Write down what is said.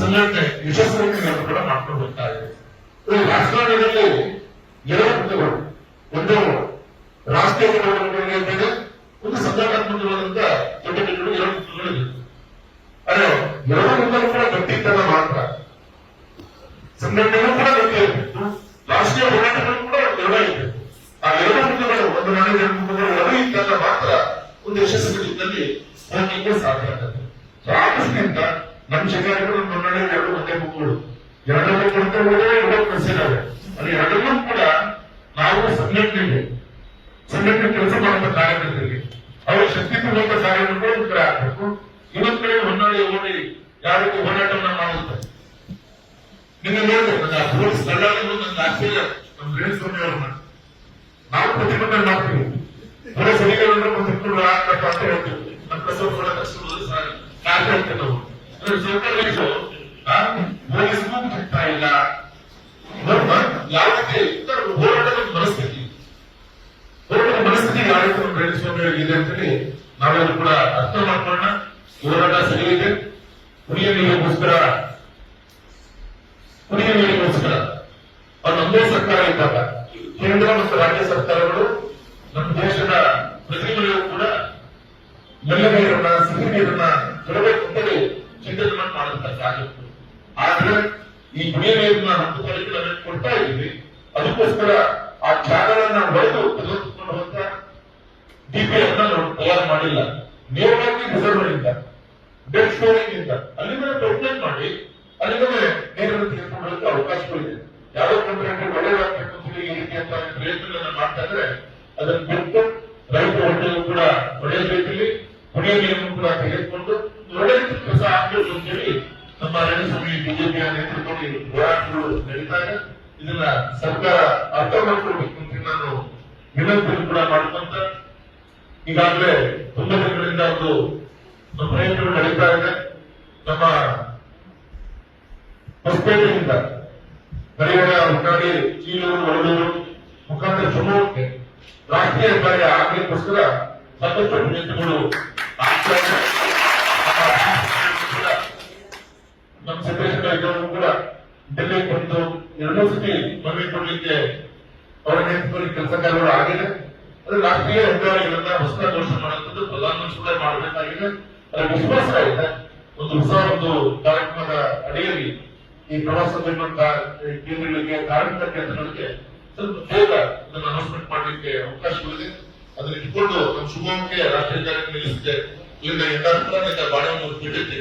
ಸಂಘಟನೆ ಯಶಸ್ವಿಯನ್ನು ಕೂಡ ಮಾಡ್ಕೊಂಡು ಹೋಗ್ತಾ ಇದೆ. ರಾಜಕಾರಣದಲ್ಲಿ ಎರಡು ಹಂತಗಳು, ಒಂದು ರಾಷ್ಟ್ರೀಯ ಚಟುವಟಿಕೆಗಳಿರ್ತದೆ, ಒಂದು ಸಂಘಟನಾತ್ಮಕವಾದಂತ ಚಟುವಟಿಕೆಗಳು, ಎರಡು ಹಂತಗಳಿವೆ. ಅದೇ ಎರಡು ಹಂತಗಳು ಕೂಡ ಗಟ್ಟಿತನ ಮಾತ್ರ, ಸಂಘಟನೆಗಳು ಕೂಡ ಗಟ್ಟಿ ಇರಬೇಕು, ರಾಷ್ಟ್ರೀಯ ಹೋರಾಟಗಳು ಕೂಡ ದೃಢ ಇರಬೇಕು. ಆ ಎರಡು ಹಂತಗಳು, ಒಂದು ನಾಣ್ಯದ ಎರಡು ಮುಖಗಳು ಎರಡೂ ಇದ್ದಾಗ ಮಾತ್ರ ಒಂದು ಯಶಸ್ವಿ ದಿಕ್ಕಲ್ಲಿ ಹೋಗಲಿಕ್ಕೆ ಸಾಧ್ಯ ಆಗ್ತದೆ. ಆ ದೃಷ್ಟಿಯಿಂದ ನಮ್ಮ ಶಿಕಾರಿಗಳು ಮುನ್ನಡೆ ಎರಡು ಒಂದೇ ಮುಖಗಳು, ಎರಡನ್ನೂ ಕೊಡ್ತಾ ಹೋದ್ರೆ ಎರಡು ಕಲಿಸಿದ್ದಾರೆ. ಅದು ಎರಡನ್ನೂ ಕೂಡ ನಾವು ಸಂಘಟನೆ ಕೆಲಸ ಮಾಡುವಂತ ಕಾರ್ಯಕರ್ತರಿಗೆ ಅವರ ಶಕ್ತಿ ತುಂಬುವಂತ ಕಾರ್ಯಗಳು ಒಂದು ಕಡೆ ಆಗ್ಬೇಕು. ಇನ್ನೊಂದ್ ಕಡೆ ಹೊನ್ನಾಳಿ ಓಡಿ ಯಾವ ರೀತಿ ಹೋರಾಟವನ್ನ ಮಾಡುತ್ತೆ. ನಿನ್ನೆ ನೋಡ್ಬೇಕು, ಪೊಲೀಸ್ ದಳ್ಳಾಳಿಗಳು ನನ್ನ ಆಶ್ಚರ್ಯ, ನಮ್ಮ ರೇಣುಸ್ವಾಮಿ ಅವ್ರನ್ನ ನಾವು ಪ್ರತಿಭಟನೆ ಮಾಡ್ತೀವಿ, ಪೊಲೀಸ್ ಅಧಿಕಾರಿಗಳು ಪ್ರತಿಭಟನೆ ಆಗ್ಬೇಕು ಅಂತ ಹೇಳ್ತೀವಿ. ನಮ್ಮ ಕಸೋಗಳ ನಾವು ಹೇಳ್ತೇವೆ ನಾವು ಸರ್ಕಾರಗಳು ಪೊಲೀಸ್ಗೂ ಸಿಗ್ತಾ ಇಲ್ಲ. ಯಾವ ರೀತಿ ಹೋರಾಟದ ಮನಸ್ಥಿತಿ ಯಾವ ರೀತಿ ನಮ್ಮ ರೇಣುಸ್ವಾಮಿ ಇದೆ ಅಂತೇಳಿ ನಾವೆಲ್ಲರೂ ಕೂಡ ಅರ್ಥ ಮಾಡ್ಕೊಳ್ಳೋಣ. ಹೋರಾಟ ಸರಿಯಿದೆ. ಕುಡಿಯ ನೀರಿಗೋಸ್ಕರ ಅದು ನಮ್ಮದೇ ಸರ್ಕಾರ ಇದ್ದಾಗ ಕೇಂದ್ರ ಮತ್ತು ರಾಜ್ಯ ಸರ್ಕಾರಗಳು ನಮ್ಮ ದೇಶದ ಪ್ರತಿ ಮನೆಯೂ ಕೂಡ ಮೆಲ್ಲ ನೀರನ್ನ, ಸಿಹಿ ನೀರನ್ನ ಕೊಡಬೇಕು ಅಂತೇಳಿ ಚಿಂತನೆ ಮಾಡುತ್ತಾರೆ ಸಾಗಿತ್ತು. ಆದ್ರೆ ಈ ಕುಡಿಯ ನೀರನ್ನ ಹತ್ತು ಪಾಲಿಕೆ ನಾವು ಕೊಡ್ತಾ ಇದ್ದೀವಿ. ಅದಕ್ಕೋಸ್ಕರ ಆ ಜಾಗಗಳನ್ನ ಒಡೆದು ತೆಗೆದುಕೊಂಡು ಹೋಗ್ತ ಡಿಪಿಎಫ್ ನಾವು ತಯಾರು ಮಾಡಿಲ್ಲ. ನೇರವಾಗಿ ರಿಸರ್ವರಿಂದ, ಡೆಡ್ ಸ್ಟೋರಿಂಗ್ ಇಂದ ಅಲ್ಲಿಂದ ಪ್ರಯತ್ನ ಮಾಡಿ ಅಲ್ಲಿಂದ ನೀರನ್ನು ತೆಗೆದುಕೊಂಡು ಹೋಗಕ್ಕೆ ಅವಕಾಶಗಳಿದೆ. ಯಾವುದೋ ಕಂಪ್ಲೇಂಟ್ ಒಳ್ಳೆಯದಾಗಬೇಕು ಅಂತ ಈ ರೀತಿಯಂತ ಪ್ರಯತ್ನಗಳನ್ನ ಮಾಡ್ತಾ ಇದ್ರೆ ಅದನ್ನು ಬಿಟ್ಟು ರೈತರ ಹೊಟ್ಟೆಯೂ ಕೂಡ ಒಳ್ಳೆಯದಲ್ಲಿ ಕುಡಿಯ ನೀರನ್ನು ಕೂಡ ತೆಗೆದುಕೊಂಡು ಒಳ್ಳೆಯ ಕೆಲಸ ಆಗಬೇಕು ಅಂತೇಳಿ ನಮ್ಮ ರೇಣುಸ್ವಾಮಿ ಬಿಜೆಪಿಯ ನೇತೃತ್ವದಲ್ಲಿ ಹೋರಾಟಗಳು ನಡೀತಾ ಇದೆ. ಇದನ್ನ ಸರ್ಕಾರ ಅರ್ಥ ಮಾಡ್ಕೊಳ್ಬೇಕು ಅಂತ ನಾನು ವಿನಂತಿ ಕೂಡ ಮಾಡ್ಕೊಂತ ಈಗಾಗಲೇ ತುಂಬಾ ದಿನಗಳಿಂದ ಒಂದು ಪ್ರಯತ್ನಗಳು ನಡೀತಾ ಇದೆ. ನಮ್ಮ ಹೊಸಪೇಟೆಯಿಂದ ಹರಿಹರ, ಹೊನ್ನಾಳಿ, ಚೀಲೂರು, ಒಳಲೂರು ಮುಖಾಂತರ ಶಿವಮೊಗ್ಗಕ್ಕೆ ರಾಷ್ಟ್ರೀಯ ಹೆದ್ದಾರಿ ಆಗ್ಲಿಕ್ಕೋಸ್ಕರ ಸಾಕಷ್ಟು ಪ್ರಯತ್ನಗಳು ಆಗ್ತಾ ಇದೆ. ನಮ್ಮ ಸದಸ್ಯರು ಕೂಡ ಡೆಲ್ಲಿಗೆ ಬಂದು ಎರಡೂ ಸತಿ ಮನವಿ ಕೊಡ್ಲಿಕ್ಕೆ ಅವರ ನೇತೃತ್ವದಲ್ಲಿ ಕೆಲಸ ಕಾರ್ಯಗಳು ಆಗಿದೆ. ಅದು ರಾಷ್ಟ್ರೀಯ ಹೆದ್ದಾರಿಗಳನ್ನ ಹೊಸ ಘೋಷಣೆ ಮಾಡುವಂಥದ್ದು ಪ್ರಧಾನಮಂತ್ರಿ ಕೂಡ ಮಾಡಬೇಕಾಗಿದೆ. ಅದರ ವಿಶ್ವಾಸ ಇದೆ. ಒಂದು ಹೊಸ ಕಾರ್ಯಕ್ರಮದ ಅಡಿಯಲ್ಲಿ ಈ ಪ್ರವಾಸೋದ್ಯಮ ಕೇಂದ್ರಗಳಿಗೆ, ಕಾರ್ಮಿಕ ಕೇಂದ್ರಗಳಿಗೆ ಸ್ವಲ್ಪ ಬೇಗ ಇದನ್ನು ಅನೌನ್ಸ್ಮೆಂಟ್ ಮಾಡಲಿಕ್ಕೆ ಅವಕಾಶಗಳಿದೆ. ಅದನ್ನ ಇಟ್ಕೊಂಡು ನಮ್ಮ ಶಿವಮೊಗ್ಗಕ್ಕೆ ರಾಷ್ಟ್ರೀಯ ಹೆದ್ದಾರಿ ನಿಲ್ಲಿಸಿದೆ. ಇಲ್ಲಿಂದ ಬಾಳೆಹೊನ್ನೂರು ಪೀಠಕ್ಕೆ